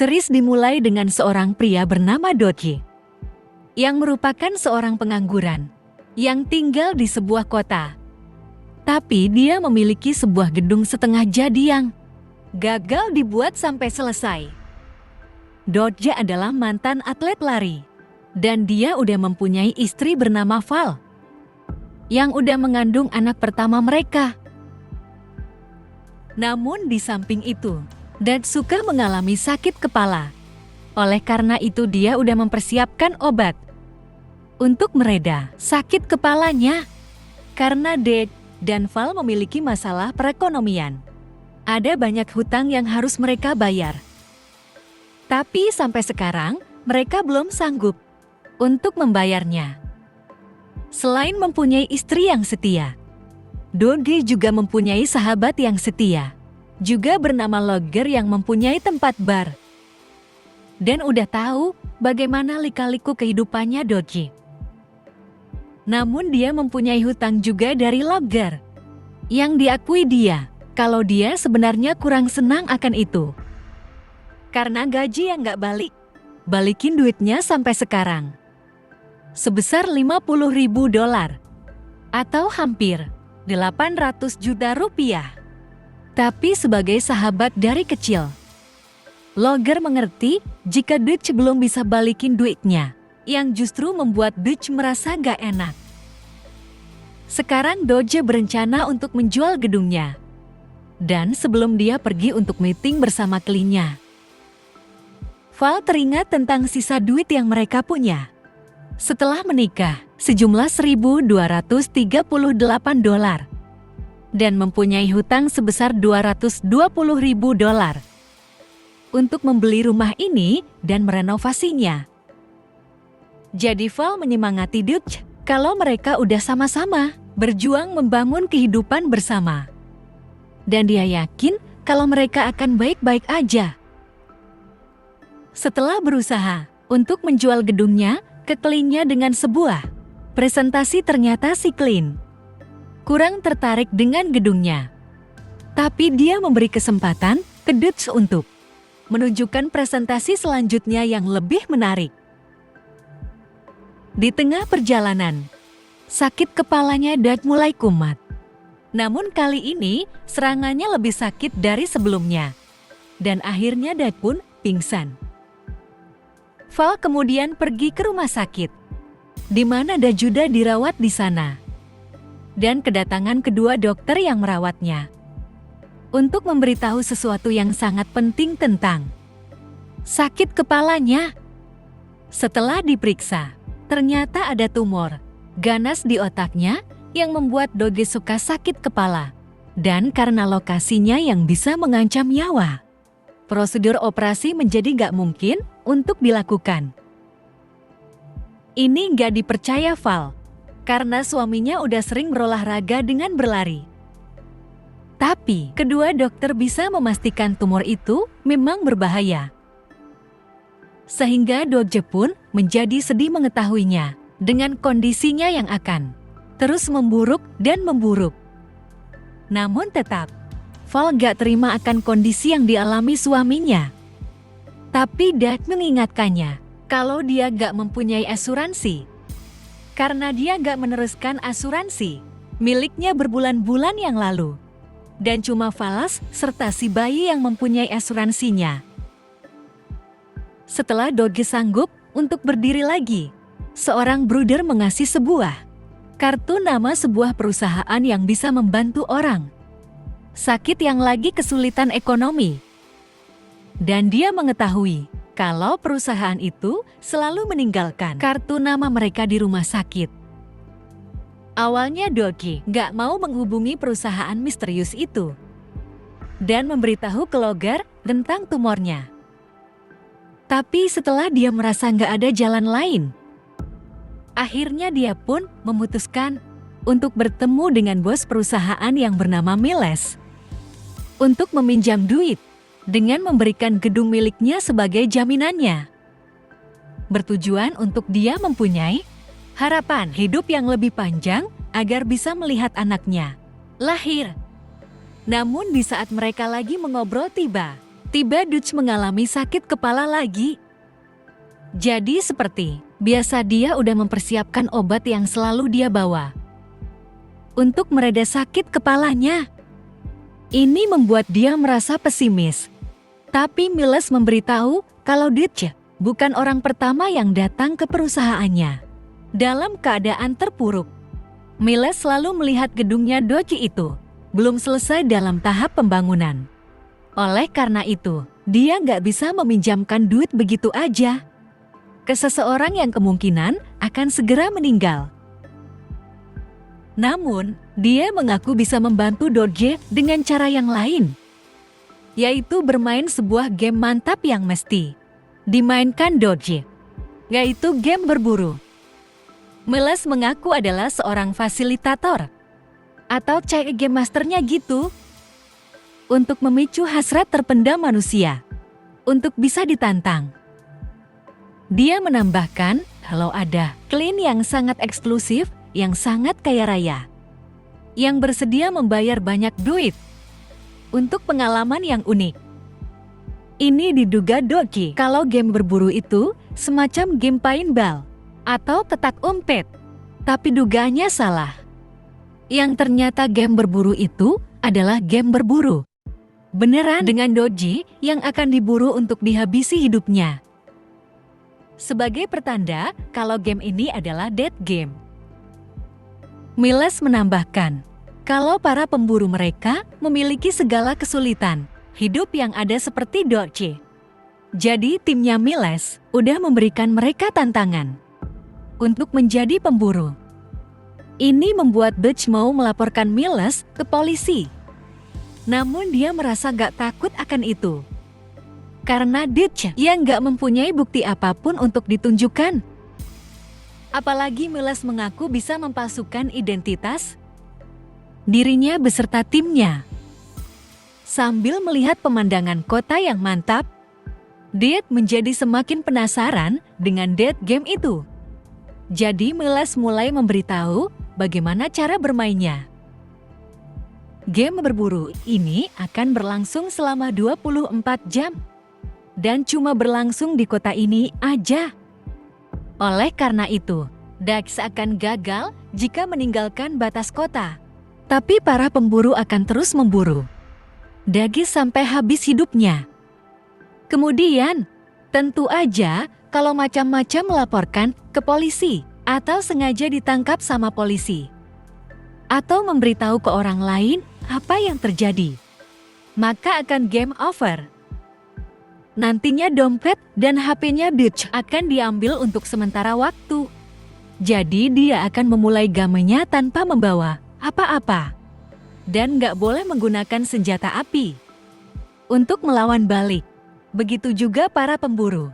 Series dimulai dengan seorang pria bernama Doji, yang merupakan seorang pengangguran, yang tinggal di sebuah kota. Tapi dia memiliki sebuah gedung setengah jadi yang gagal dibuat sampai selesai. Doji adalah mantan atlet lari, dan dia udah mempunyai istri bernama Val, yang udah mengandung anak pertama mereka. Namun di samping itu, Dad suka mengalami sakit kepala. Oleh karena itu dia udah mempersiapkan obat untuk mereda sakit kepalanya. Karena Dad dan Val memiliki masalah perekonomian. Ada banyak hutang yang harus mereka bayar. Tapi sampai sekarang mereka belum sanggup untuk membayarnya. Selain mempunyai istri yang setia, Doge juga mempunyai sahabat yang setia, juga bernama Logger yang mempunyai tempat bar. Dan udah tahu bagaimana lika-liku kehidupannya Doge. Namun dia mempunyai hutang juga dari Logger, yang diakui dia kalau dia sebenarnya kurang senang akan itu. Karena gaji yang gak balikin duitnya sampai sekarang. Sebesar $50.000 atau hampir 800 juta rupiah. Tapi sebagai sahabat dari kecil, Logger mengerti jika Dutch belum bisa balikin duitnya, yang justru membuat Dutch merasa gak enak. Sekarang Doge berencana untuk menjual gedungnya. Dan sebelum dia pergi untuk meeting bersama kliennya, Val teringat tentang sisa duit yang mereka punya. Setelah menikah, sejumlah $1.238 dan mempunyai hutang sebesar $220.000 untuk membeli rumah ini dan merenovasinya. Jadi Val menyemangati Dutch kalau mereka udah sama-sama berjuang membangun kehidupan bersama. Dan dia yakin kalau mereka akan baik-baik aja. Setelah berusaha untuk menjual gedungnya ke kliennya dengan sebuah presentasi, ternyata si klien kurang tertarik dengan gedungnya. Tapi dia memberi kesempatan ke Dutch untuk menunjukkan presentasi selanjutnya yang lebih menarik. Di tengah perjalanan, sakit kepalanya Dutch mulai kumat. Namun kali ini serangannya lebih sakit dari sebelumnya. Dan akhirnya Dutch pun pingsan. Val kemudian pergi ke rumah sakit, di mana Dajuda dirawat di sana. Dan kedatangan kedua dokter yang merawatnya untuk memberitahu sesuatu yang sangat penting tentang sakit kepalanya. Setelah diperiksa, ternyata ada tumor ganas di otaknya yang membuat Doge suka sakit kepala. Dan karena lokasinya yang bisa mengancam nyawa, prosedur operasi menjadi gak mungkin untuk dilakukan. Ini gak dipercaya Val, karena suaminya udah sering berolahraga dengan berlari. Tapi kedua dokter bisa memastikan tumor itu memang berbahaya. Sehingga Doge pun menjadi sedih mengetahuinya dengan kondisinya yang akan terus memburuk dan memburuk. Namun tetap, Val gak terima akan kondisi yang dialami suaminya. Tapi Dad mengingatkannya kalau dia gak mempunyai asuransi. Karena dia gak meneruskan asuransi miliknya berbulan-bulan yang lalu. Dan cuma Valas serta si bayi yang mempunyai asuransinya. Setelah Doge sanggup untuk berdiri lagi, seorang bruder mengasih sebuah kartu nama sebuah perusahaan yang bisa membantu orang sakit yang lagi kesulitan ekonomi. Dan dia mengetahui kalau perusahaan itu selalu meninggalkan kartu nama mereka di rumah sakit. Awalnya Doge gak mau menghubungi perusahaan misterius itu dan memberitahu ke Logger tentang tumornya. Tapi setelah dia merasa gak ada jalan lain, akhirnya dia pun memutuskan untuk bertemu dengan bos perusahaan yang bernama Miles untuk meminjam duit dengan memberikan gedung miliknya sebagai jaminannya. Bertujuan untuk dia mempunyai harapan hidup yang lebih panjang agar bisa melihat anaknya lahir. Namun di saat mereka lagi mengobrol tiba tiba Dutch mengalami sakit kepala lagi. Jadi seperti biasa dia udah mempersiapkan obat yang selalu dia bawa untuk mereda sakit kepalanya. Ini membuat dia merasa pesimis. Tapi Miles memberitahu kalau Dutch bukan orang pertama yang datang ke perusahaannya dalam keadaan terpuruk. Miles selalu melihat gedungnya Dodge itu belum selesai dalam tahap pembangunan. Oleh karena itu, dia nggak bisa meminjamkan duit begitu aja ke seseorang yang kemungkinan akan segera meninggal. Namun, dia mengaku bisa membantu Dodge dengan cara yang lain, yaitu bermain sebuah game mantap yang mesti dimainkan Dodge, yaitu game berburu. Miles mengaku adalah seorang fasilitator atau cek game masternya gitu, untuk memicu hasrat terpendam manusia untuk bisa ditantang. Dia menambahkan kalau ada klien yang sangat eksklusif, yang sangat kaya raya, yang bersedia membayar banyak duit untuk pengalaman yang unik. Ini diduga Dodge kalau game berburu itu semacam game paintball atau petak umpet. Tapi dugaannya salah. Yang ternyata game berburu itu adalah game berburu beneran dengan Dodge yang akan diburu untuk dihabisi hidupnya. Sebagai pertanda kalau game ini adalah dead game. Miles menambahkan kalau para pemburu mereka memiliki segala kesulitan hidup yang ada seperti Dodge. Jadi timnya Miles udah memberikan mereka tantangan untuk menjadi pemburu. Ini membuat Dodge mau melaporkan Miles ke polisi. Namun dia merasa gak takut akan itu. Karena Dodge yang gak mempunyai bukti apapun untuk ditunjukkan. Apalagi Miles mengaku bisa mempalsukan identitas dirinya beserta timnya. Sambil melihat pemandangan kota yang mantap, Dodge menjadi semakin penasaran dengan dead game itu. Jadi Miles mulai memberitahu bagaimana cara bermainnya. Game berburu ini akan berlangsung selama 24 jam. Dan cuma berlangsung di kota ini aja. Oleh karena itu, Dax akan gagal jika meninggalkan batas kota. Tapi para pemburu akan terus memburu Dax sampai habis hidupnya. Kemudian, tentu aja kalau macam-macam melaporkan ke polisi atau sengaja ditangkap sama polisi atau memberitahu ke orang lain apa yang terjadi, maka akan game over. Nantinya dompet dan HP-nya Dodge akan diambil untuk sementara waktu. Jadi dia akan memulai gamenya tanpa membawa apa-apa. Dan nggak boleh menggunakan senjata api untuk melawan balik. Begitu juga para pemburu.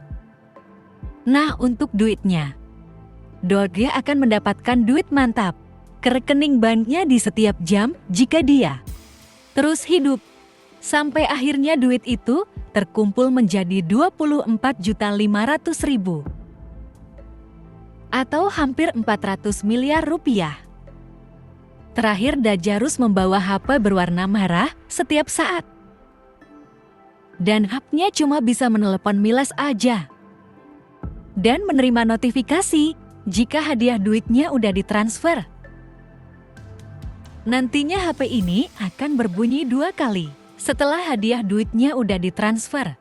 Nah, untuk duitnya, Dodge akan mendapatkan duit mantap ke rekening banknya di setiap jam jika dia terus hidup. Sampai akhirnya duit itu terkumpul menjadi 24.500.000 atau hampir 400 miliar rupiah. Terakhir Dajarus membawa HP berwarna merah setiap saat. Dan HP-nya cuma bisa menelepon Miles aja. Dan menerima notifikasi jika hadiah duitnya udah ditransfer. Nantinya HP ini akan berbunyi 2 kali setelah hadiah duitnya udah ditransfer.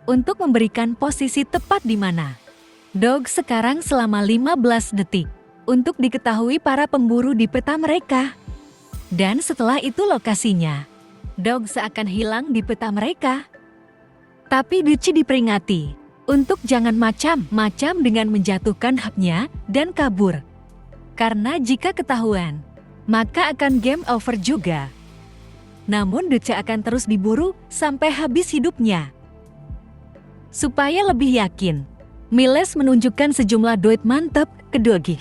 Untuk memberikan posisi tepat di mana Dog sekarang selama 15 detik untuk diketahui para pemburu di peta mereka. Dan setelah itu lokasinya, Dog seakan hilang di peta mereka. Tapi Dutch diperingati untuk jangan macam-macam dengan menjatuhkan HP-nya dan kabur. Karena jika ketahuan, maka akan game over juga. Namun Dutch akan terus diburu sampai habis hidupnya. Supaya lebih yakin, Miles menunjukkan sejumlah duit mantap ke Dodge.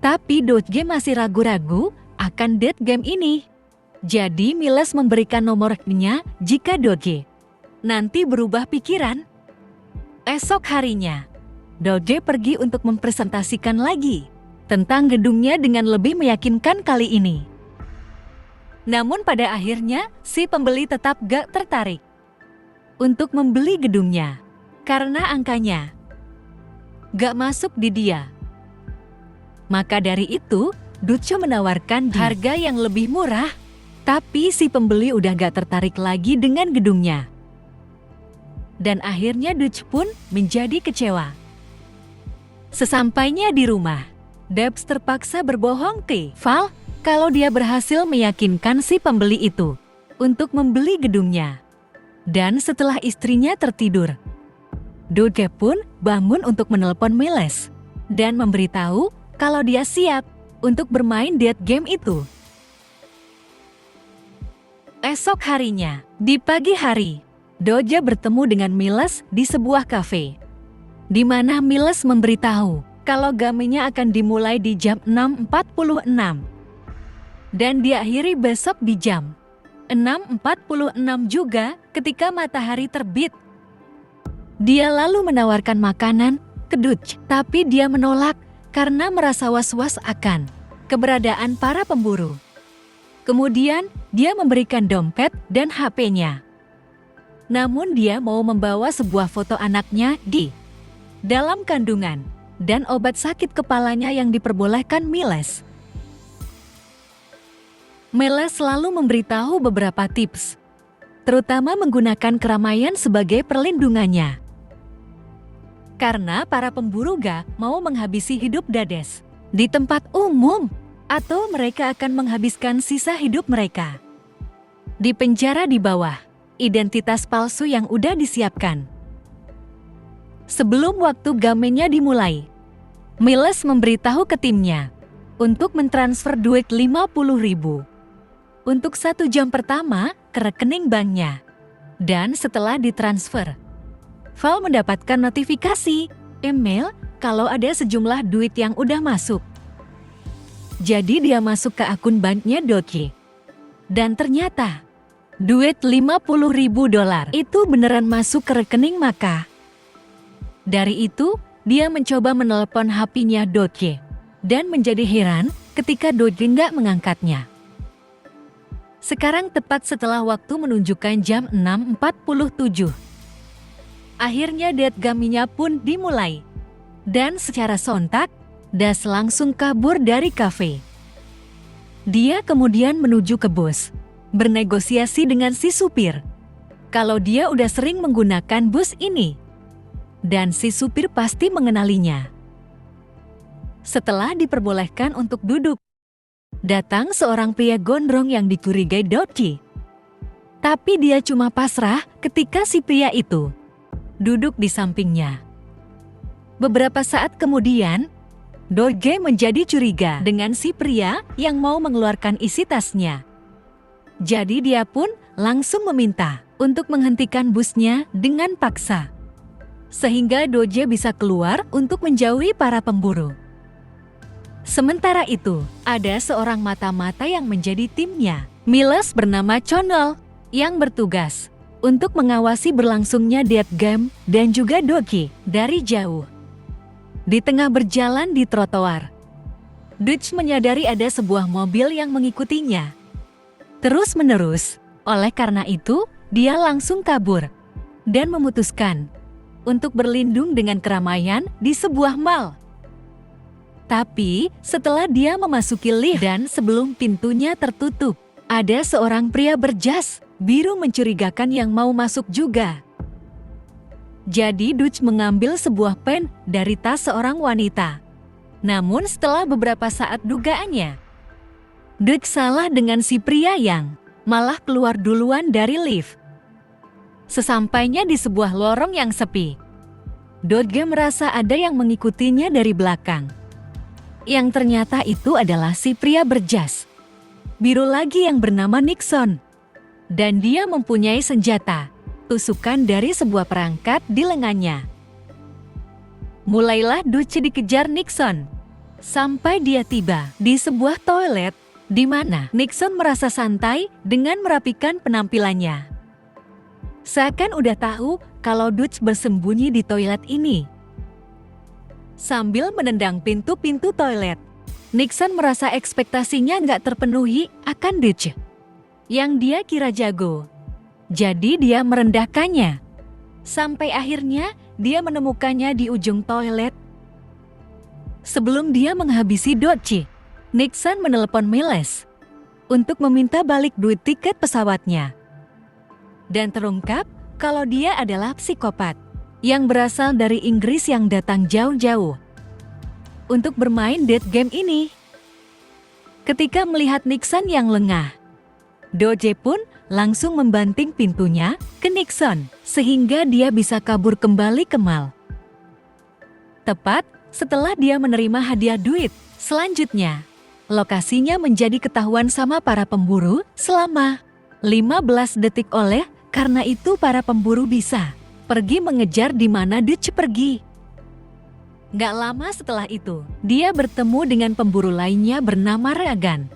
Tapi Dodge masih ragu-ragu akan dead game ini. Jadi Miles memberikan nomornya jika Dodge nanti berubah pikiran. Esok harinya, Dodge pergi untuk mempresentasikan lagi tentang gedungnya dengan lebih meyakinkan kali ini. Namun pada akhirnya si pembeli tetap gak tertarik untuk membeli gedungnya karena angkanya gak masuk di dia. Maka dari itu, Dutch menawarkan harga yang lebih murah, tapi si pembeli udah gak tertarik lagi dengan gedungnya. Dan akhirnya Dutch pun menjadi kecewa. Sesampainya di rumah, Debs terpaksa berbohong ke Val kalau dia berhasil meyakinkan si pembeli itu untuk membeli gedungnya. Dan setelah istrinya tertidur, Dutch pun bangun untuk menelpon Miles dan memberitahu kalau dia siap untuk bermain dead game itu. Esok harinya, di pagi hari, Doja bertemu dengan Miles di sebuah kafe, di mana Miles memberitahu kalau gamenya akan dimulai di jam 6.46 dan diakhiri besok di jam 6.46 juga ketika matahari terbit. Dia lalu menawarkan makanan ke Dutch, tapi dia menolak karena merasa was-was akan keberadaan para pemburu. Kemudian, dia memberikan dompet dan HP-nya. Namun dia mau membawa sebuah foto anaknya di dalam kandungan dan obat sakit kepalanya yang diperbolehkan Miles. Miles selalu memberitahu beberapa tips, terutama menggunakan keramaian sebagai perlindungannya. Karena para pemburu gak mau menghabisi hidup Dades di tempat umum, atau mereka akan menghabiskan sisa hidup mereka di penjara di bawah identitas palsu yang udah disiapkan. Sebelum waktu gamenya dimulai, Miles memberitahu ke timnya untuk mentransfer duit 50.000 untuk 1 jam pertama ke rekening banknya. Dan setelah ditransfer, Val mendapatkan notifikasi email kalau ada sejumlah duit yang udah masuk. Jadi dia masuk ke akun banknya Doge. Dan ternyata duit 50.000 dolar itu beneran masuk ke rekening Maka. Dari itu, dia mencoba menelpon HP-nya Doge dan menjadi heran ketika Doge nggak mengangkatnya. Sekarang tepat setelah waktu menunjukkan jam 6.47. Akhirnya dead game-nya pun dimulai. Dan secara sontak, Das langsung kabur dari kafe. Dia kemudian menuju ke bus, bernegosiasi dengan si supir kalau dia udah sering menggunakan bus ini. Dan si supir pasti mengenalinya. Setelah diperbolehkan untuk duduk, datang seorang pria gondrong yang dicurigai Doge. Tapi dia cuma pasrah ketika si pria itu duduk di sampingnya. Beberapa saat kemudian, Doge menjadi curiga dengan si pria yang mau mengeluarkan isi tasnya. Jadi dia pun langsung meminta untuk menghentikan busnya dengan paksa, sehingga Doge bisa keluar untuk menjauhi para pemburu. Sementara itu, ada seorang mata-mata yang menjadi timnya, Miles bernama Chonol, yang bertugas untuk mengawasi berlangsungnya dead game dan juga Doge dari jauh. Di tengah berjalan di trotoar, Dutch menyadari ada sebuah mobil yang mengikutinya terus-menerus. Oleh karena itu, dia langsung kabur dan memutuskan untuk berlindung dengan keramaian di sebuah mall. Tapi, setelah dia memasuki lift dan sebelum pintunya tertutup, ada seorang pria berjas biru mencurigakan yang mau masuk juga. Jadi Dutch mengambil sebuah pen dari tas seorang wanita. Namun setelah beberapa saat dugaannya, Dutch salah dengan si pria yang malah keluar duluan dari lift. Sesampainya di sebuah lorong yang sepi, Doge merasa ada yang mengikutinya dari belakang. Yang ternyata itu adalah si pria berjas biru lagi yang bernama Nixon. Dan dia mempunyai senjata tusukan dari sebuah perangkat di lengannya. Mulailah Dutch dikejar Nixon sampai dia tiba di sebuah toilet di mana Nixon merasa santai dengan merapikan penampilannya. Seakan udah tahu kalau Dutch bersembunyi di toilet ini. Sambil menendang pintu-pintu toilet, Nixon merasa ekspektasinya nggak terpenuhi akan Dutch yang dia kira jago. Jadi dia merendahkannya Sampai akhirnya dia menemukannya di ujung toilet. Sebelum dia menghabisi Dodge, Nixon menelepon Miles untuk meminta balik duit tiket pesawatnya. Dan terungkap kalau dia adalah psikopat yang berasal dari Inggris yang datang jauh-jauh untuk bermain dead game ini. Ketika melihat Nixon yang lengah, Dodge pun langsung membanting pintunya ke Nixon sehingga dia bisa kabur kembali ke mall. Tepat setelah dia menerima hadiah duit, selanjutnya lokasinya menjadi ketahuan sama para pemburu selama 15 detik. Oleh karena itu para pemburu bisa pergi mengejar di mana Dodge pergi. Gak lama setelah itu, dia bertemu dengan pemburu lainnya bernama Reagan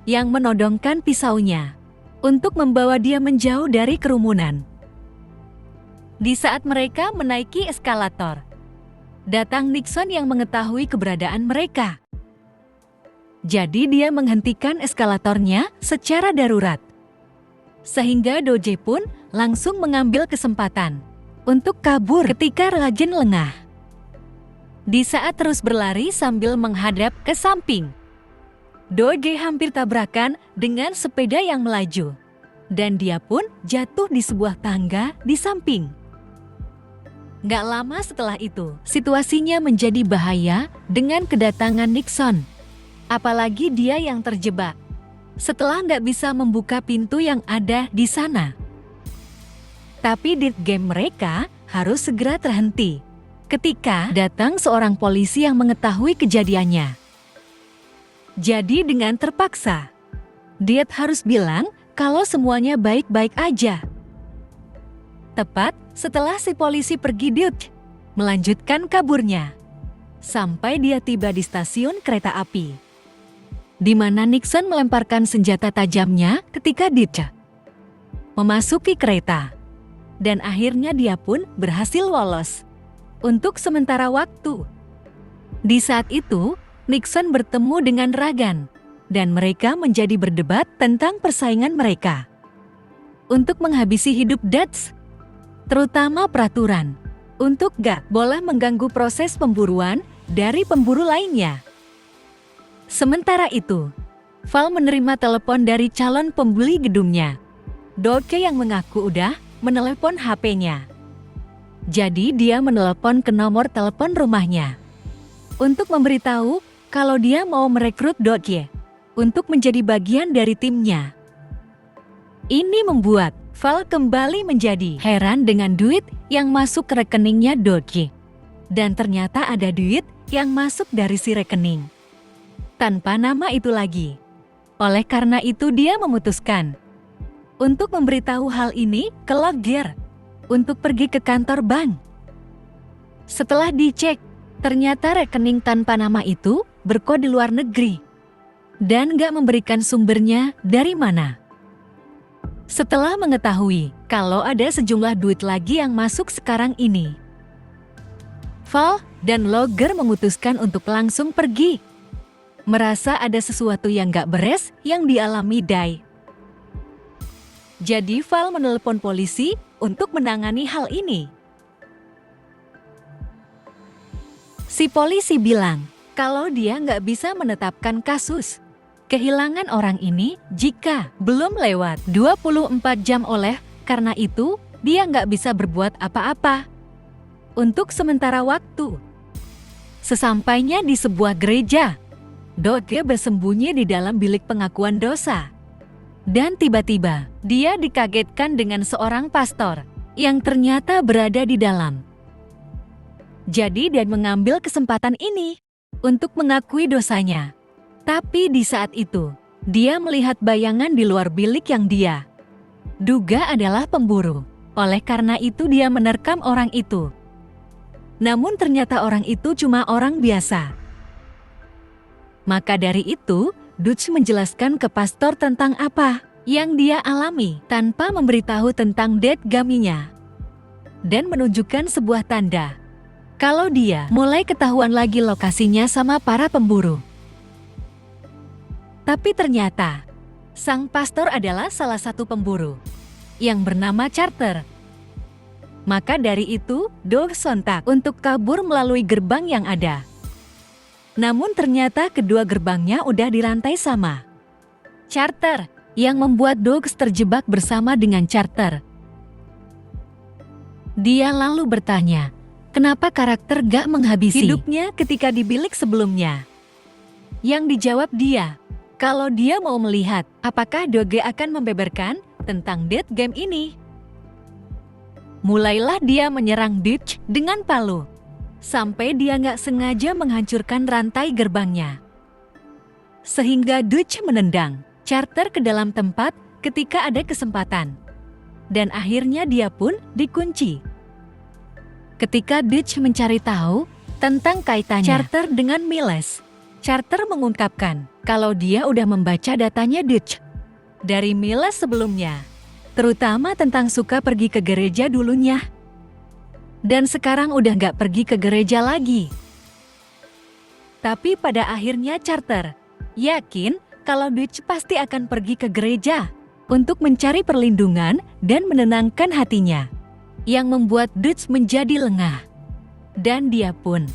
yang menodongkan pisaunya untuk membawa dia menjauh dari kerumunan. Di saat mereka menaiki eskalator, datang Nixon yang mengetahui keberadaan mereka. Jadi dia menghentikan eskalatornya secara darurat. Sehingga Dodge pun langsung mengambil kesempatan untuk kabur ketika Reagan lengah. Di saat terus berlari sambil menghadap ke samping, Dodge hampir tabrakan dengan sepeda yang melaju. Dan dia pun jatuh di sebuah tangga di samping. Gak lama setelah itu, situasinya menjadi bahaya dengan kedatangan Nixon. Apalagi dia yang terjebak setelah nggak bisa membuka pintu yang ada di sana. Tapi dead game mereka harus segera terhenti ketika datang seorang polisi yang mengetahui kejadiannya. Jadi dengan terpaksa, Dead harus bilang kalau semuanya baik-baik aja. Tepat setelah si polisi pergi, Dead melanjutkan kaburnya sampai dia tiba di stasiun kereta api, di mana Nixon melemparkan senjata tajamnya ketika Dead memasuki kereta. Dan akhirnya dia pun berhasil lolos untuk sementara waktu. Di saat itu, Nixon bertemu dengan Reagan, dan mereka menjadi berdebat tentang persaingan mereka untuk menghabisi hidup Dutch, terutama peraturan untuk gak boleh mengganggu proses pemburuan dari pemburu lainnya. Sementara itu, Val menerima telepon dari calon pembeli gedungnya, Dodge, yang mengaku udah menelepon HP-nya. Jadi dia menelepon ke nomor telepon rumahnya untuk memberitahu kalau dia mau merekrut Dodge untuk menjadi bagian dari timnya. Ini membuat Val kembali menjadi heran dengan duit yang masuk ke rekeningnya Dodge. Dan ternyata ada duit yang masuk dari si rekening tanpa nama itu lagi. Oleh karena itu dia memutuskan untuk memberitahu hal ini ke lawyer untuk pergi ke kantor bank. Setelah dicek, ternyata rekening tanpa nama itu berkode luar negeri dan gak memberikan sumbernya dari mana. Setelah mengetahui kalau ada sejumlah duit lagi yang masuk sekarang ini, Val dan lawyer memutuskan untuk langsung pergi. Merasa ada sesuatu yang gak beres yang dialami Dai. Jadi Val menelepon polisi untuk menangani hal ini. Si polisi bilang kalau dia nggak bisa menetapkan kasus kehilangan orang ini jika belum lewat 24 jam. Oleh karena itu, dia nggak bisa berbuat apa-apa untuk sementara waktu. Sesampainya di sebuah gereja, Dodge bersembunyi di dalam bilik pengakuan dosa. Dan tiba-tiba, dia dikagetkan dengan seorang pastor yang ternyata berada di dalam. Jadi dia mengambil kesempatan ini untuk mengakui dosanya. Tapi di saat itu, dia melihat bayangan di luar bilik yang dia duga adalah pemburu. Oleh karena itu dia menerkam orang itu. Namun ternyata orang itu cuma orang biasa. Maka dari itu, Dutch menjelaskan ke pastor tentang apa yang dia alami tanpa memberitahu tentang dead gaminya. Dan menunjukkan sebuah tanda kalau dia mulai ketahuan lagi lokasinya sama para pemburu. Tapi ternyata, sang pastor adalah salah satu pemburu yang bernama Charter. Maka dari itu, Doge sontak untuk kabur melalui gerbang yang ada. Namun ternyata kedua gerbangnya udah dirantai sama Charter, yang membuat Doge terjebak bersama dengan Charter. Dia lalu bertanya, kenapa karakter gak menghabisi hidupnya ketika di bilik sebelumnya? Yang dijawab dia, kalau dia mau melihat apakah Doge akan membeberkan tentang Dead Game ini. Mulailah dia menyerang Dutch dengan palu, sampai dia nggak sengaja menghancurkan rantai gerbangnya. Sehingga Dutch menendang Charter ke dalam tempat ketika ada kesempatan. Dan akhirnya dia pun dikunci. Ketika Dutch mencari tahu tentang kaitannya Charter dengan Miles, Charter mengungkapkan kalau dia udah membaca datanya Dutch dari Miles sebelumnya, terutama tentang suka pergi ke gereja dulunya. Dan sekarang udah gak pergi ke gereja lagi. Tapi pada akhirnya Charter yakin kalau Dutch pasti akan pergi ke gereja untuk mencari perlindungan dan menenangkan hatinya, yang membuat Dutch menjadi lengah. Dan dia pun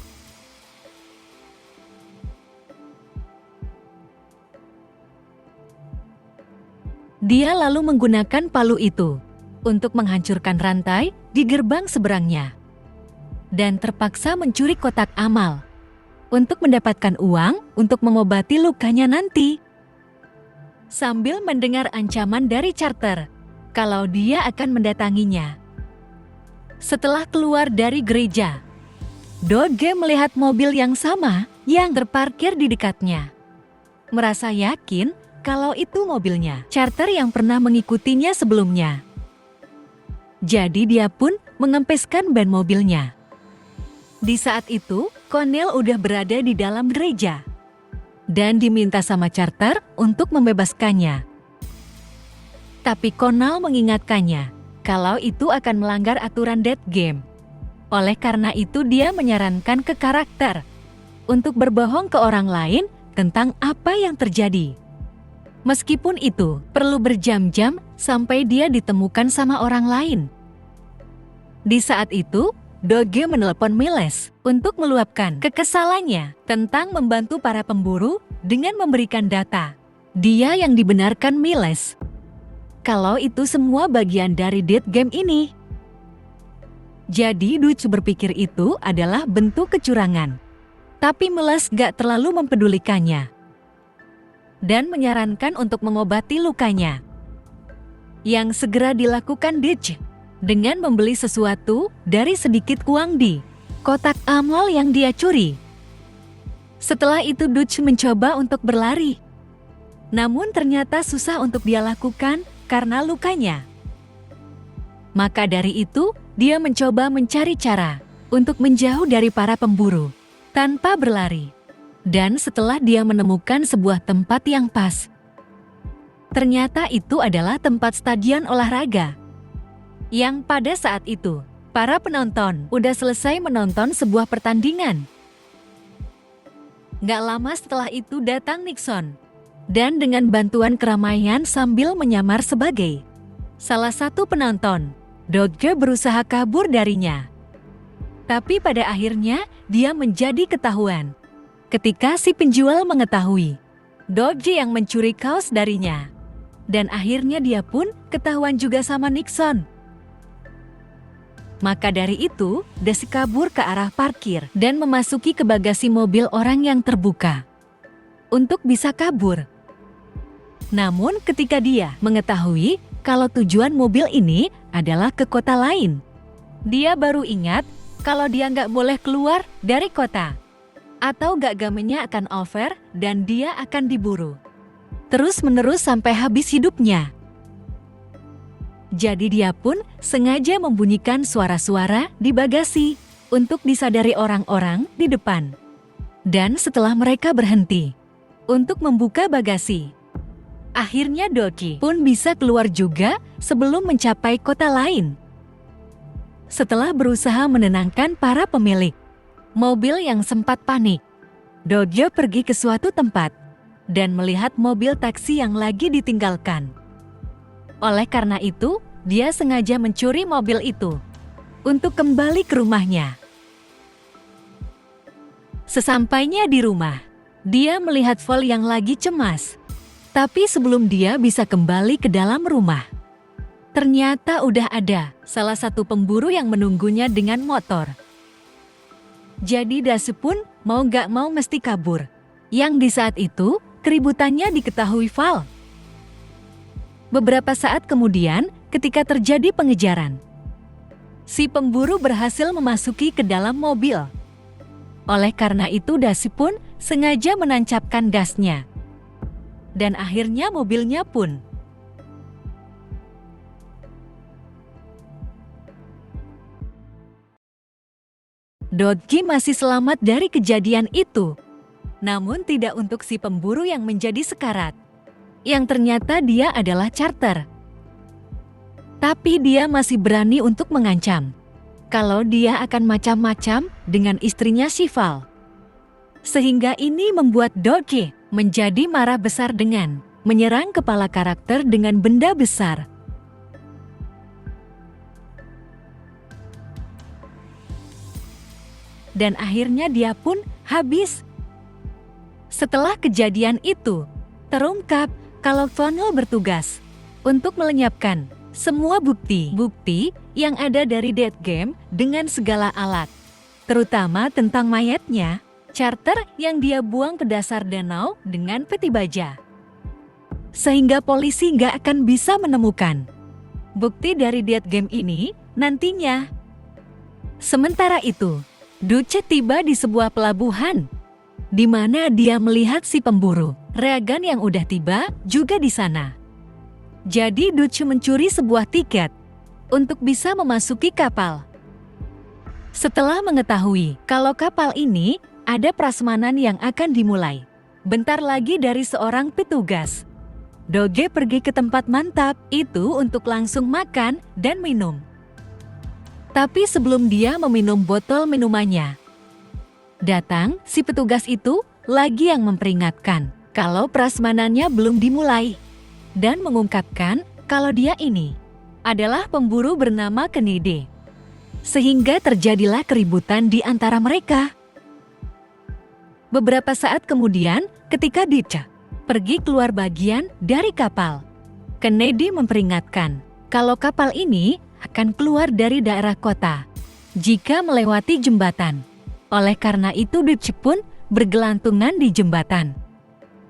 lalu menggunakan palu itu untuk menghancurkan rantai di gerbang seberangnya. Dan terpaksa mencuri kotak amal untuk mendapatkan uang untuk mengobati lukanya nanti. Sambil mendengar ancaman dari Charter kalau dia akan mendatanginya. Setelah keluar dari gereja, Doge melihat mobil yang sama yang terparkir di dekatnya. Merasa yakin kalau itu mobilnya Charter yang pernah mengikutinya sebelumnya. Jadi dia pun mengempeskan ban mobilnya. Di saat itu, Connell udah berada di dalam gereja dan diminta sama Charter untuk membebaskannya. Tapi Connell mengingatkannya kalau itu akan melanggar aturan Dead Game. Oleh karena itu dia menyarankan ke karakter untuk berbohong ke orang lain tentang apa yang terjadi. Meskipun itu perlu berjam-jam sampai dia ditemukan sama orang lain. Di saat itu, Doge menelpon Miles untuk meluapkan kekesalannya tentang membantu para pemburu dengan memberikan data. Dia yang dibenarkan Miles kalau itu semua bagian dari Dead Game ini. Jadi Dutch berpikir itu adalah bentuk kecurangan. Tapi Miles gak terlalu mempedulikannya dan menyarankan untuk mengobati lukanya. Yang segera dilakukan Dutch dengan membeli sesuatu dari sedikit uang di kotak amal yang dia curi. Setelah itu Dutch mencoba untuk berlari. Namun ternyata susah untuk dia lakukan karena lukanya. Maka dari itu, dia mencoba mencari cara untuk menjauh dari para pemburu tanpa berlari. Dan setelah dia menemukan sebuah tempat yang pas, ternyata itu adalah tempat stadion olahraga. Yang pada saat itu, para penonton udah selesai menonton sebuah pertandingan. Gak lama setelah itu datang Nixon. Dan dengan bantuan keramaian sambil menyamar sebagai salah satu penonton, Doge berusaha kabur darinya. Tapi pada akhirnya dia menjadi ketahuan ketika si penjual mengetahui Doge yang mencuri kaos darinya. Dan akhirnya dia pun ketahuan juga sama Nixon. Maka dari itu, Daisy kabur ke arah parkir dan memasuki ke bagasi mobil orang yang terbuka untuk bisa kabur. Namun ketika dia mengetahui kalau tujuan mobil ini adalah ke kota lain, dia baru ingat kalau dia nggak boleh keluar dari kota atau genggamnya akan over dan dia akan diburu terus-menerus sampai habis hidupnya. Jadi dia pun sengaja membunyikan suara-suara di bagasi untuk disadari orang-orang di depan. Dan setelah mereka berhenti untuk membuka bagasi, akhirnya Doge pun bisa keluar juga sebelum mencapai kota lain. Setelah berusaha menenangkan para pemilik mobil yang sempat panik, Doge pergi ke suatu tempat dan melihat mobil taksi yang lagi ditinggalkan. Oleh karena itu, dia sengaja mencuri mobil itu untuk kembali ke rumahnya. Sesampainya di rumah, dia melihat Vol yang lagi cemas. Tapi sebelum dia bisa kembali ke dalam rumah, ternyata udah ada salah satu pemburu yang menunggunya dengan motor. Jadi Dasu pun mau gak mau mesti kabur. Yang di saat itu, keributannya diketahui Val. Beberapa saat kemudian, ketika terjadi pengejaran, si pemburu berhasil memasuki ke dalam mobil. Oleh karena itu Dasu pun sengaja menancapkan gasnya. Dan akhirnya mobilnya pun Dodge masih selamat dari kejadian itu. Namun tidak untuk si pemburu yang menjadi sekarat. Yang ternyata dia adalah Carter. Tapi dia masih berani untuk mengancam kalau dia akan macam-macam dengan istrinya si Val. Sehingga ini membuat Dodge menjadi marah besar dengan menyerang kepala karakter dengan benda besar. Dan akhirnya dia pun habis. Setelah kejadian itu, terungkap kalau Connell bertugas untuk melenyapkan semua bukti yang ada dari Dead Game dengan segala alat, terutama tentang mayatnya Carter yang dia buang ke dasar danau dengan peti baja. Sehingga polisi nggak akan bisa menemukan bukti dari Dead Game ini nantinya. Sementara itu, Dutch tiba di sebuah pelabuhan, di mana dia melihat si pemburu Reagan yang udah tiba juga di sana. Jadi Dutch mencuri sebuah tiket untuk bisa memasuki kapal. Setelah mengetahui kalau kapal ini ada prasmanan yang akan dimulai bentar lagi dari seorang petugas, Dodge pergi ke tempat mantap itu untuk langsung makan dan minum. Tapi sebelum dia meminum botol minumannya, datang si petugas itu lagi yang memperingatkan kalau prasmanannya belum dimulai dan mengungkapkan kalau dia ini adalah pemburu bernama Kennedy. Sehingga terjadilah keributan di antara mereka. Beberapa saat kemudian, ketika Dutch pergi keluar bagian dari kapal, Kennedy memperingatkan kalau kapal ini akan keluar dari daerah kota jika melewati jembatan. Oleh karena itu Dutch pun bergelantungan di jembatan.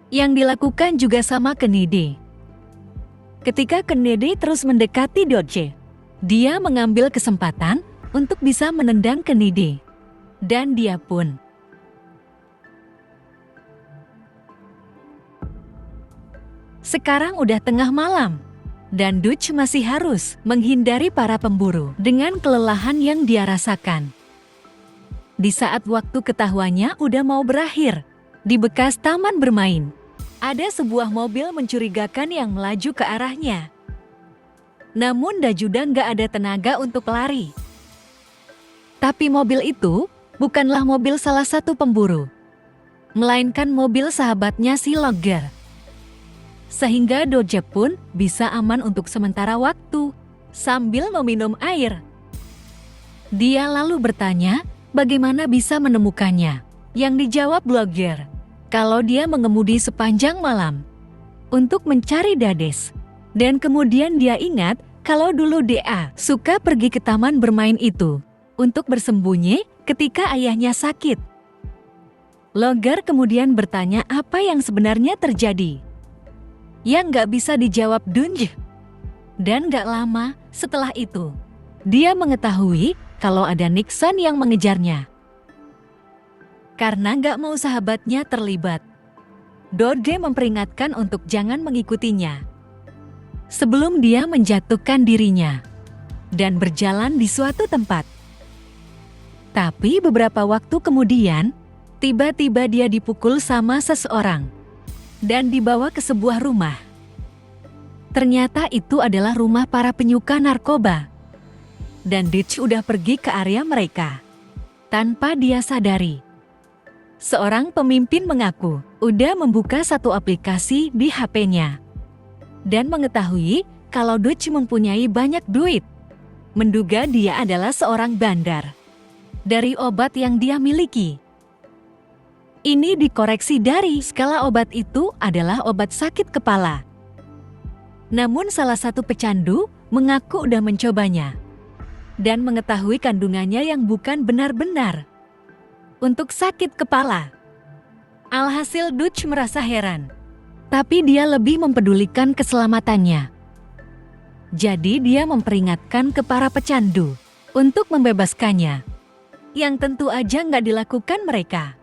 Yang dilakukan juga sama Kennedy. Ketika Kennedy terus mendekati Dodge, dia mengambil kesempatan untuk bisa menendang Kennedy. Dan dia pun sekarang udah tengah malam. Dan Dutch masih harus menghindari para pemburu dengan kelelahan yang dia rasakan. Di saat waktu ketahuannya udah mau berakhir, di bekas taman bermain, ada sebuah mobil mencurigakan yang melaju ke arahnya. Namun Dajuda nggak ada tenaga untuk lari. Tapi mobil itu bukanlah mobil salah satu pemburu, melainkan mobil sahabatnya si Logger. Sehingga Dodge pun bisa aman untuk sementara waktu, sambil meminum air. Dia lalu bertanya, bagaimana bisa menemukannya? Yang dijawab Logger, kalau dia mengemudi sepanjang malam untuk mencari Dades. Dan kemudian dia ingat kalau dulu dia suka pergi ke taman bermain itu untuk bersembunyi ketika ayahnya sakit. Logger kemudian bertanya apa yang sebenarnya terjadi. Yang nggak bisa dijawab Dutch. Dan nggak lama setelah itu, dia mengetahui kalau ada Nixon yang mengejarnya. Karena nggak mau sahabatnya terlibat, Dodge memperingatkan untuk jangan mengikutinya sebelum dia menjatuhkan dirinya dan berjalan di suatu tempat. Tapi beberapa waktu kemudian, tiba-tiba dia dipukul sama seseorang dan dibawa ke sebuah rumah. Ternyata itu adalah rumah para penyuka narkoba. Dan Dutch udah pergi ke area mereka tanpa dia sadari. Seorang pemimpin mengaku udah membuka satu aplikasi di HP-nya dan mengetahui kalau Dutch mempunyai banyak duit. menduga dia adalah seorang bandar dari obat yang dia miliki. Ini dikoreksi dari skala obat itu adalah obat sakit kepala. Namun salah satu pecandu mengaku udah mencobanya dan mengetahui kandungannya yang bukan benar-benar untuk sakit kepala. Alhasil Dutch merasa heran, tapi dia lebih mempedulikan keselamatannya. Jadi dia memperingatkan ke para pecandu untuk membebaskannya, yang tentu aja nggak dilakukan mereka.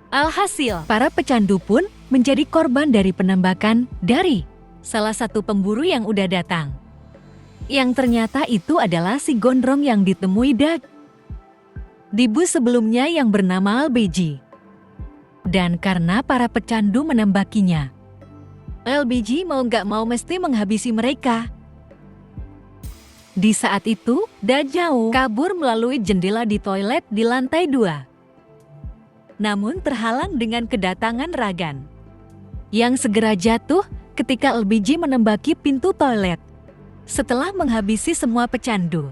Alhasil, para pecandu pun menjadi korban dari penembakan dari salah satu pemburu yang udah datang. Yang ternyata itu adalah si gondrong yang ditemui di bus sebelumnya yang bernama LBG. Dan karena para pecandu menembakinya, LBG mau nggak mau mesti menghabisi mereka. Di saat itu, Dajjal kabur melalui jendela di toilet di lantai 2. Namun terhalang dengan kedatangan Ragan, yang segera jatuh ketika LBG menembaki pintu toilet setelah menghabisi semua pecandu.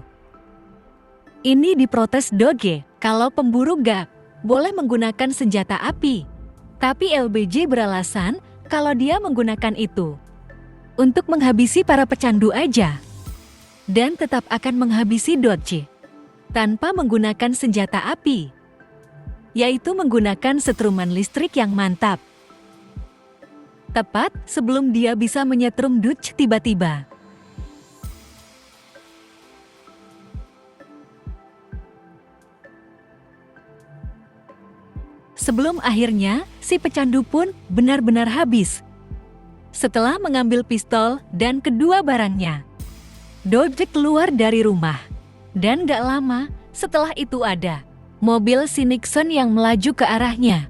Ini diprotes Doge kalau pemburu gak boleh menggunakan senjata api, tapi LBG beralasan kalau dia menggunakan itu untuk menghabisi para pecandu aja, dan tetap akan menghabisi Doge tanpa menggunakan senjata api, yaitu menggunakan setruman listrik yang mantap. Tepat sebelum dia bisa menyetrum Dutch tiba-tiba. Sebelum akhirnya, si pecandu pun benar-benar habis. Setelah mengambil pistol dan kedua barangnya, Doge keluar dari rumah. Dan gak lama setelah itu ada mobil si Nixon yang melaju ke arahnya.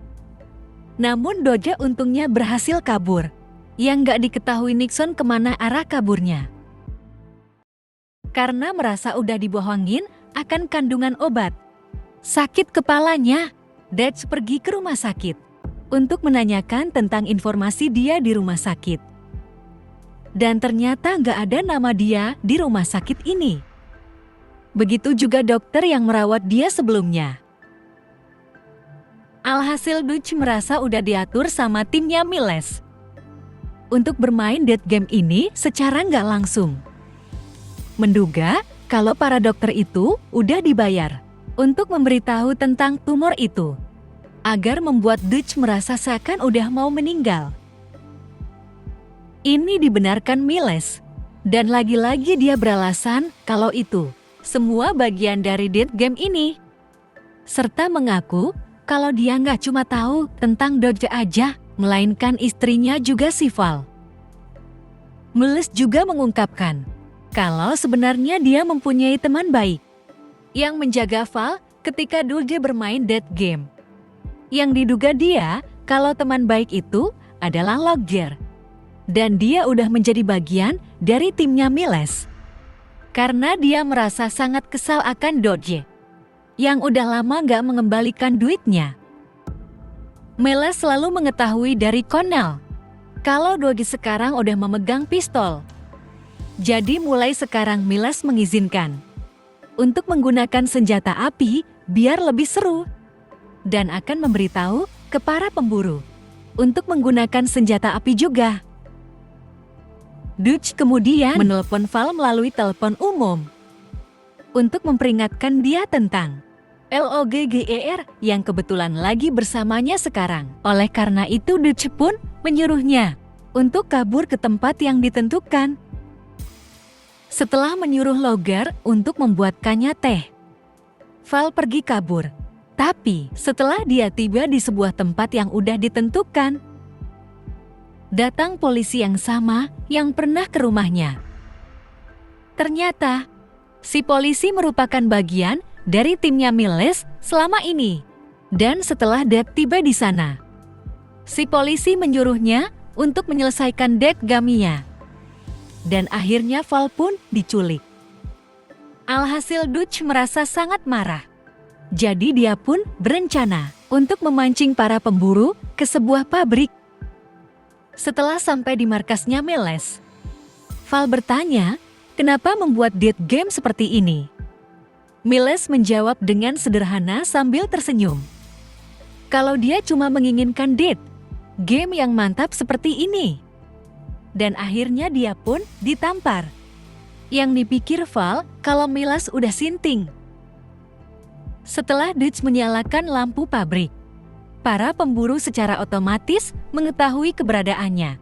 Namun Doge untungnya berhasil kabur. Yang gak diketahui Nixon kemana arah kaburnya. Karena merasa udah dibohongin akan kandungan obat sakit kepalanya, Dutch pergi ke rumah sakit untuk menanyakan tentang informasi dia di rumah sakit. Dan ternyata gak ada nama dia di rumah sakit ini. Begitu juga dokter yang merawat dia sebelumnya. Alhasil Dutch merasa udah diatur sama timnya Miles untuk bermain dead game ini secara nggak langsung. Menduga kalau para dokter itu udah dibayar untuk memberitahu tentang tumor itu, agar membuat Dutch merasa seakan udah mau meninggal. Ini dibenarkan Miles, dan lagi-lagi dia beralasan kalau itu semua bagian dari dead game ini, serta mengaku kalau dia nggak cuma tahu tentang Doge aja, melainkan istrinya juga si Val. Miles juga mengungkapkan kalau sebenarnya dia mempunyai teman baik yang menjaga Val ketika Doge bermain dead game. Yang diduga dia kalau teman baik itu adalah Logger, dan dia udah menjadi bagian dari timnya Miles. Karena dia merasa sangat kesal akan Doge yang udah lama gak mengembalikan duitnya. Miles selalu mengetahui dari Connell kalau Doge sekarang udah memegang pistol. Jadi mulai sekarang Miles mengizinkan untuk menggunakan senjata api biar lebih seru, dan akan memberitahu ke para pemburu untuk menggunakan senjata api juga. Dutch kemudian menelpon Val melalui telepon umum untuk memperingatkan dia tentang Logger yang kebetulan lagi bersamanya sekarang. Oleh karena itu Dutch pun menyuruhnya untuk kabur ke tempat yang ditentukan. Setelah menyuruh Logger untuk membuatkannya teh, Val pergi kabur. Tapi setelah dia tiba di sebuah tempat yang udah ditentukan, datang polisi yang sama yang pernah ke rumahnya. Ternyata, si polisi merupakan bagian dari timnya Miles selama ini. Dan setelah Dad tiba di sana, si polisi menyuruhnya untuk menyelesaikan dead game-nya. Dan akhirnya Val pun diculik. Alhasil Dutch merasa sangat marah. Jadi dia pun berencana untuk memancing para pemburu ke sebuah pabrik. Setelah sampai di markasnya Miles, Val bertanya Kenapa membuat date game seperti ini? Miles menjawab dengan sederhana sambil tersenyum. Kalau dia cuma menginginkan date, game yang mantap seperti ini. Dan akhirnya dia pun ditampar. Yang dipikir Val kalau Miles udah sinting. Setelah Dutch menyalakan lampu pabrik, para pemburu secara otomatis mengetahui keberadaannya.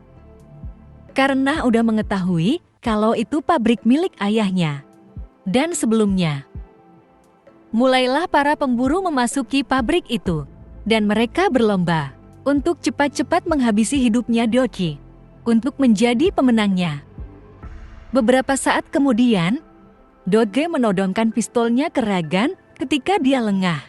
Karena udah mengetahui kalau itu pabrik milik ayahnya. Dan sebelumnya, mulailah para pemburu memasuki pabrik itu. Dan mereka berlomba untuk cepat-cepat menghabisi hidupnya Dodge untuk menjadi pemenangnya. Beberapa saat kemudian, Dodge menodongkan pistolnya ke Regan ketika dia lengah.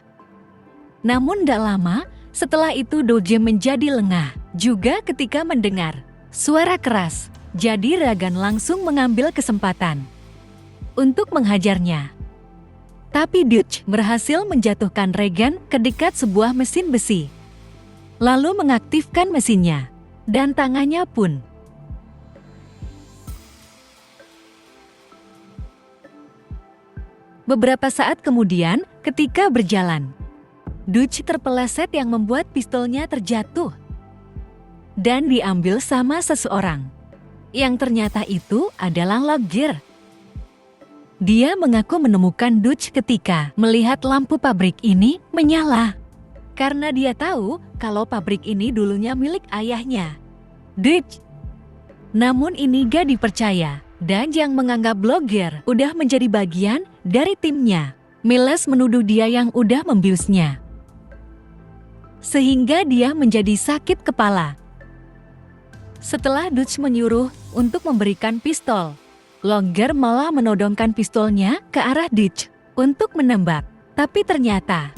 Namun tidak lama setelah itu Dodge menjadi lengah juga ketika mendengar suara keras. Jadi Regan langsung mengambil kesempatan untuk menghajarnya. Tapi Dutch berhasil menjatuhkan Regan ke dekat sebuah mesin besi. Lalu mengaktifkan mesinnya. Dan tangannya pun. Beberapa saat kemudian, ketika berjalan, Dutch terpeleset yang membuat pistolnya terjatuh. Dan diambil sama seseorang. Yang ternyata itu adalah Logger. Dia mengaku menemukan Dutch ketika melihat lampu pabrik ini menyala. Karena dia tahu kalau pabrik ini dulunya milik ayahnya, Dutch. Namun ini gak dipercaya, dan yang menganggap Logger udah menjadi bagian dari timnya. Miles menuduh dia yang udah membiusnya. Sehingga dia menjadi sakit kepala. Setelah Dutch menyuruh untuk memberikan pistol, Logger malah menodongkan pistolnya ke arah Dutch untuk menembak. Tapi ternyata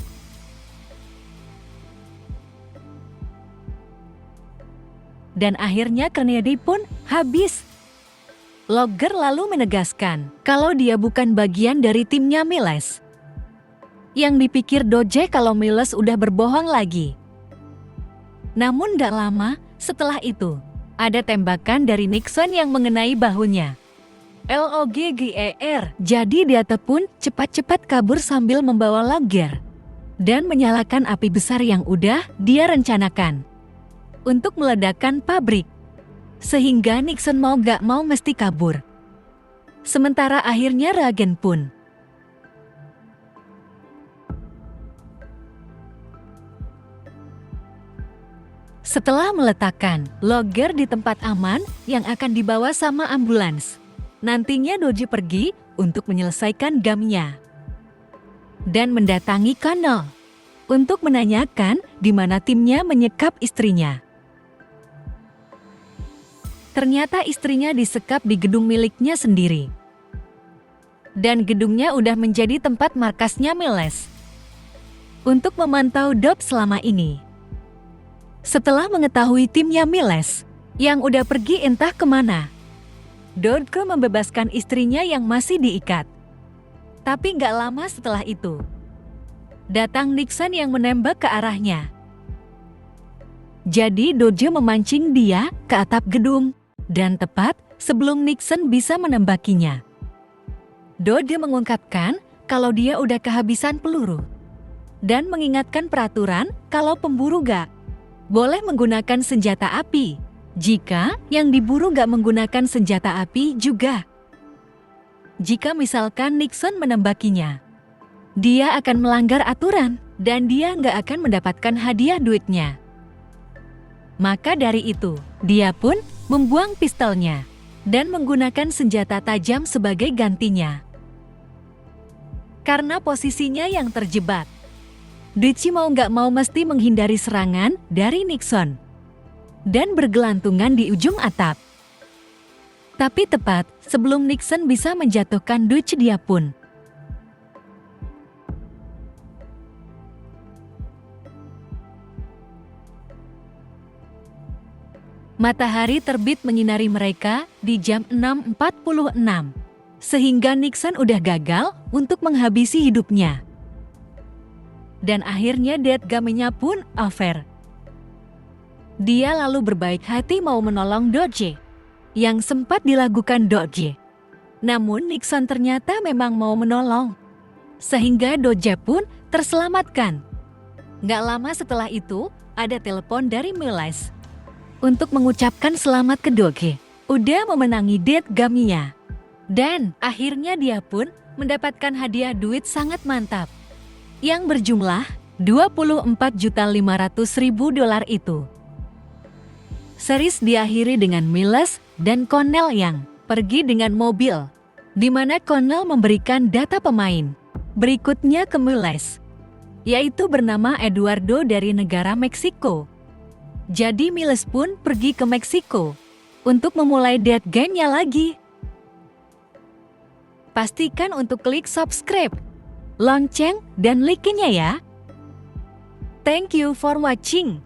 dan akhirnya grenade pun habis. Logger lalu menegaskan kalau dia bukan bagian dari timnya Miles. Yang dipikir Dodge kalau Miles udah berbohong lagi. Namun tidak lama setelah itu, ada tembakan dari Nixon yang mengenai bahunya. Logger. Jadi dia pun cepat-cepat kabur sambil membawa Logger dan menyalakan api besar yang udah dia rencanakan untuk meledakkan pabrik. Sehingga Nixon mau gak mau mesti kabur. Sementara akhirnya Regan pun. Setelah meletakkan Logger di tempat aman yang akan dibawa sama ambulans, nantinya Dodge pergi untuk menyelesaikan gamnya dan mendatangi Connell untuk menanyakan di mana timnya menyekap istrinya. Ternyata istrinya disekap di gedung miliknya sendiri. Dan gedungnya udah menjadi tempat markasnya Miles untuk memantau Dob selama ini. Setelah mengetahui timnya Miles yang udah pergi entah kemana, Dodge membebaskan istrinya yang masih diikat. Tapi nggak lama setelah itu, datang Nixon yang menembak ke arahnya. Jadi Dodge memancing dia ke atap gedung, dan tepat sebelum Nixon bisa menembakinya. Dodge mengungkapkan kalau dia udah kehabisan peluru, dan mengingatkan peraturan kalau pemburu gak boleh menggunakan senjata api jika yang diburu gak menggunakan senjata api juga. Jika misalkan Nixon menembakinya, dia akan melanggar aturan dan dia gak akan mendapatkan hadiah duitnya. Maka dari itu, dia pun membuang pistolnya dan menggunakan senjata tajam sebagai gantinya. Karena posisinya yang terjebak, Dutch mau nggak mau mesti menghindari serangan dari Nixon dan bergelantungan di ujung atap. Tapi tepat sebelum Nixon bisa menjatuhkan Dutch, dia pun matahari terbit menyinari mereka di jam 6.46, sehingga Nixon udah gagal untuk menghabisi hidupnya. Dan akhirnya dead game-nya pun over. Dia lalu berbaik hati mau menolong Dodge yang sempat dilakukan Dodge. Namun Nixon ternyata memang mau menolong, sehingga Doge pun terselamatkan. Nggak lama setelah itu, ada telepon dari Miles untuk mengucapkan selamat ke Doge udah memenangi Dead Gamia. Dan akhirnya dia pun mendapatkan hadiah duit sangat mantap yang berjumlah $24.500.000 itu. Series diakhiri dengan Miles dan Connell yang pergi dengan mobil, di mana Connell memberikan data pemain berikutnya ke Miles, yaitu bernama Eduardo dari negara Meksiko. Jadi Miles pun pergi ke Meksiko untuk memulai Dead Game-nya lagi. Pastikan untuk klik subscribe, lonceng, dan like-nya ya. Thank you for watching.